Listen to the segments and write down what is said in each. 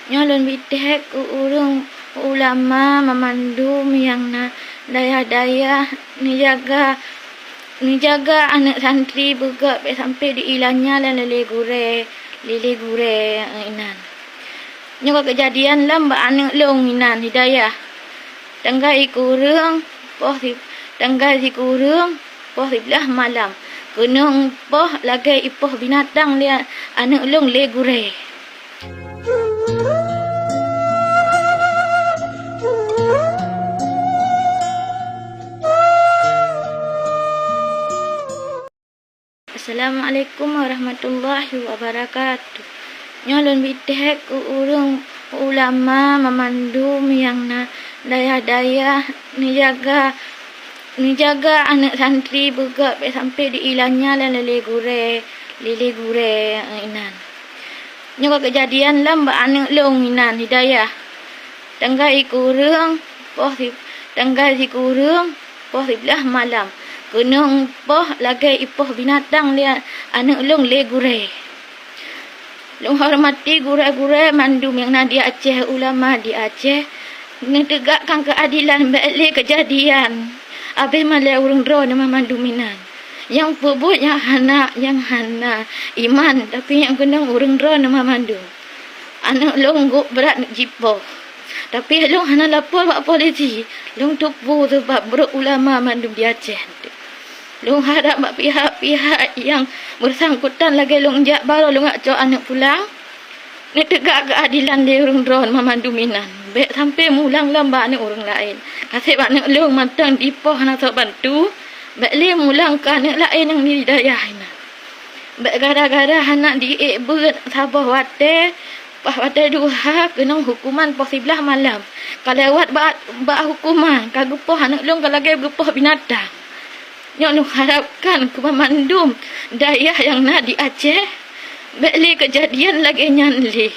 nyolon bitek urung ulama memandum yang daya-daya ni jaga anak santri bergak sampai diilangnya lele gure inan. Nyoka kejadian lamba anak long inan hidayah. Tanggai kurang poh belah malam. Kena poh lagi ipoh binatang dia anak long le gure. Assalamualaikum warahmatullahi wabarakatuh. Nyolon bitek urung ulama memandum yang daya-daya ni jaga anak santri bergak sampai diilangnya lele gure inan. Nyoka kejadian lamba anak long inan hidayah. Tanggai kurang poh belah malam. Kena poh lagi ipoh binatang dia anak long le gure. Long hormati gure mandum yang di Aceh, ulama di Aceh menegakkan keadilan balik kejadian. Habis malah urung dro nama manduminan. Yang pebut yang hana iman tapi yang kena urung dro nama mandum. Anak long guk berat jipo. Tapi long hana lapor pak polisi. Long tupu sebab berulama mandum di Aceh. Long harap pihak-pihak yang bersangkutan lagi long jak baru long ngak cok anak pulang. Ni tegak keadilan dia urung drone memanduminan. Baik sampai mulang lamba anak orang lain. Kasih anak long matang dipoh nak bantu. Baik le mulang ke anak lain yang ni dayah ina. Baik gara-gara anak diik berat sabah wate. Pas wate duha kena hukuman poh sebelah malam. Kalau lewat bak hukuman kagupoh anak long kalau lagi gupoh binatang. Yang harapkan ke memandum dayah yang nak di Aceh. Beli kejadian lagi nyanli.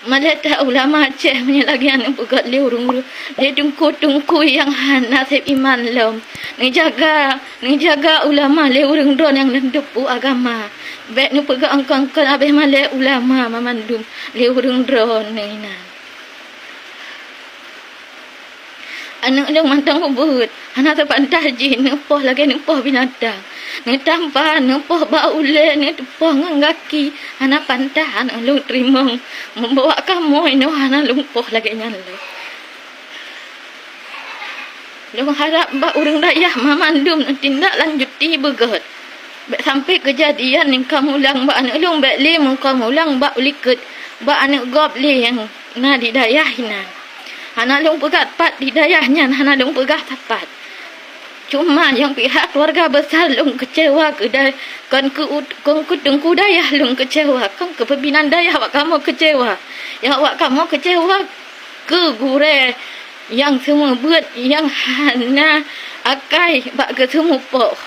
Malata ulama Aceh punya lagi anak bukat le urung. Dia tungku yang nasib iman lom. Ni jaga ulama le urung don yang nendepu agama. Bek ni pegang angkan habis male ulama memandum le urung don ni nah. Anak long mantang kubut. Anak terpantah je. Nepoh lagi nepoh binatang. Ni tanpa nepoh bau le. Ni tepoh ngaki. Anak pantah. Anak long terima. Membawa kamu. Ini anak long poh lagi nyala. Long harap bak urang dayah memandum. Tindak lanjuti begot. Bak sampai kejadian ni kamu ulang bak anak long. Bak le kamu ulang bak uliket. Bak anak gop le yang di dayah ina. Anak long pegat pat di dayahnya, anak long pegat tepat. Cuma yang pihak keluarga besar long kecewa ke dengku dayah long kecewa. Kan kepimpinan dayah awak kamu kecewa. Yang awak kamu kecewa ke gure yang semua buat yang hana akai bak ke semua poh.